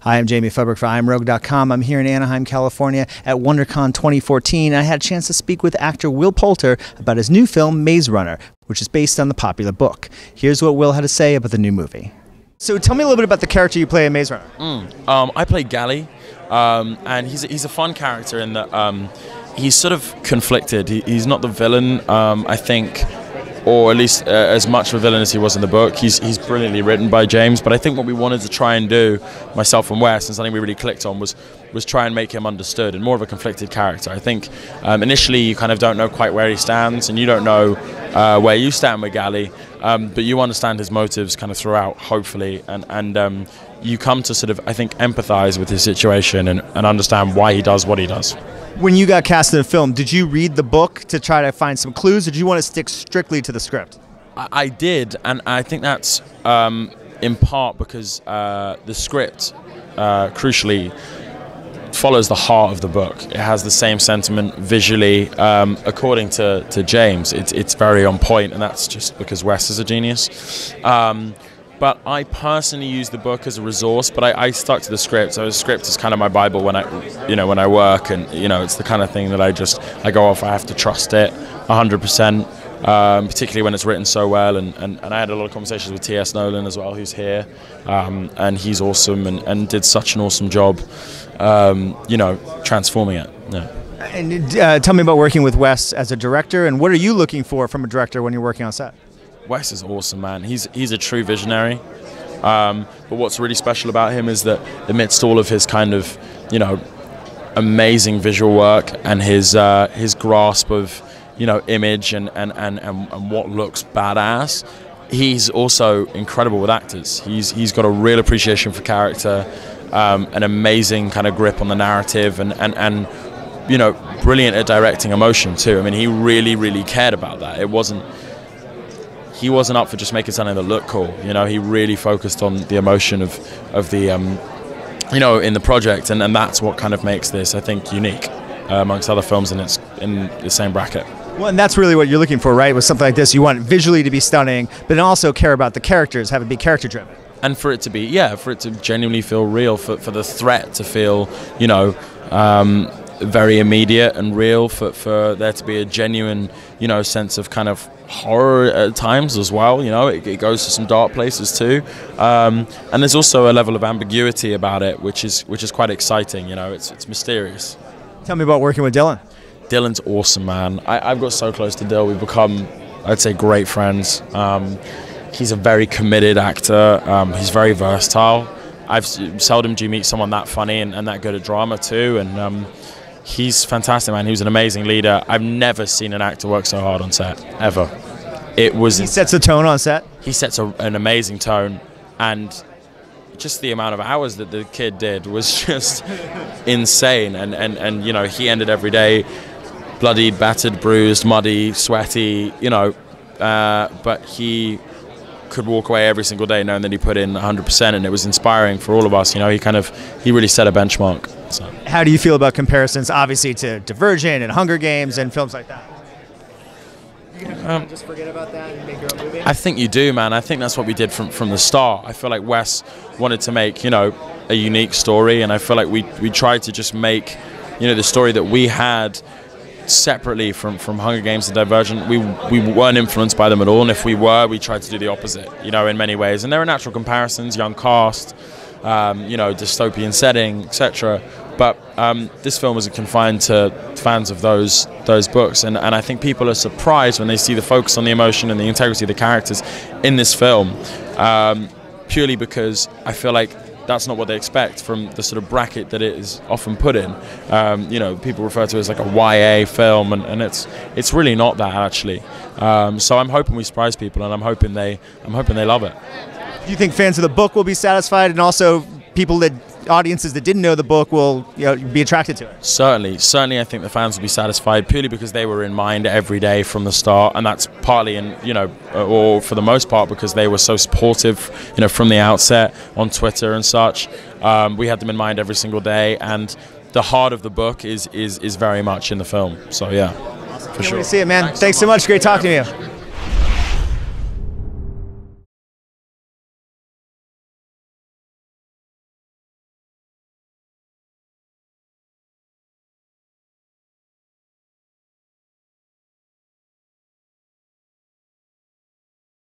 Hi, I'm Jami Philbrick for I'mRogue.com. I'm here in Anaheim, California at WonderCon 2014. I had a chance to speak with actor Will Poulter about his new film, Maze Runner, which is based on the popular book. Here's what Will had to say about the new movie. So tell me a little bit about the character you play in Maze Runner. I play Gally, and he's a fun character in that he's sort of conflicted. He's not the villain, I think, or at least as much of a villain as he was in the book. He's brilliantly written by James, but I think what we wanted to try and do, myself and Wes, and something we really clicked on was try and make him understood and more of a conflicted character. I think initially you kind of don't know quite where he stands, and you don't know where you stand with Gally, but you understand his motives kind of throughout, hopefully, and you come to sort of, I think, empathize with his situation and understand why he does what he does. When you got cast in the film, did you read the book to try to find some clues, or did you want to stick strictly to the script? I did, and I think that's in part because the script, crucially, follows the heart of the book. It has the same sentiment visually. According to James, it's very on point, and that's just because Wes is a genius. But I personally use the book as a resource, but I stuck to the script. So the script is kind of my Bible when I work, and it's the kind of thing that I go off. I have to trust it 100%, particularly when it's written so well. And I had a lot of conversations with T.S. Nolan as well, who's here, and he's awesome and did such an awesome job, transforming it. Yeah. And tell me about working with Wes as a director, and what are you looking for from a director when you're working on set? Wes is awesome, man. He's a true visionary. But what's really special about him is that amidst all of his kind of, amazing visual work and his grasp of, image and what looks badass, he's also incredible with actors. He's got a real appreciation for character, an amazing kind of grip on the narrative, and brilliant at directing emotion too. I mean, he really, really cared about that. He wasn't up for just making something that looked cool. He really focused on the emotion of the, in the project, and that's what kind of makes this, I think, unique amongst other films, and it's in the same bracket. Well, and that's really what you're looking for, right? With something like this, you want visually to be stunning, but then also care about the characters, have it be character-driven. And for it to be, for it to genuinely feel real, for the threat to feel, very immediate and real, for there to be a genuine, sense of kind of horror at times as well. It goes to some dark places too, and there's also a level of ambiguity about it, which is quite exciting. It's mysterious. Tell me about working with Dylan. Dylan's awesome, man. I've got so close to Dill. We've become, I'd say, great friends. He's a very committed actor. He's very versatile. Seldom do you meet someone that funny and that good at drama too, and he's fantastic, man. He was an amazing leader. I've never seen an actor work so hard on set, ever. He sets a tone on set? He sets an amazing tone, and just the amount of hours that the kid did was just insane. And he ended every day bloodied, battered, bruised, muddy, sweaty, but he could walk away every single day knowing that he put in 100%, and it was inspiring for all of us. He really set a benchmark. So. How do you feel about comparisons, obviously, to Divergent and Hunger Games and films like that? You gonna just forget about that and make your own movie? I think you do, man. I think that's what we did from the start. I feel like Wes wanted to make, a unique story, and I feel like we tried to just make, the story that we had separately from Hunger Games and Divergent. We weren't influenced by them at all, and if we were, we tried to do the opposite, in many ways. And there are natural comparisons, young cast, dystopian setting, etc. But this film isn't confined to fans of those books, and I think people are surprised when they see the focus on the emotion and the integrity of the characters in this film, purely because I feel like that's not what they expect from the sort of bracket that it is often put in. People refer to it as like a YA film, and it's really not that, actually. So I'm hoping we surprise people, and I'm hoping they love it. Do you think fans of the book will be satisfied, and also audiences that didn't know the book will be attracted to it? Certainly I think the fans will be satisfied, purely because they were in mind every day from the start, and that's partly or for the most part because they were so supportive from the outset on Twitter and such. We had them in mind every single day, and the heart of the book is very much in the film. So yeah, for sure. See it, man. Thanks so much. Great talking to you.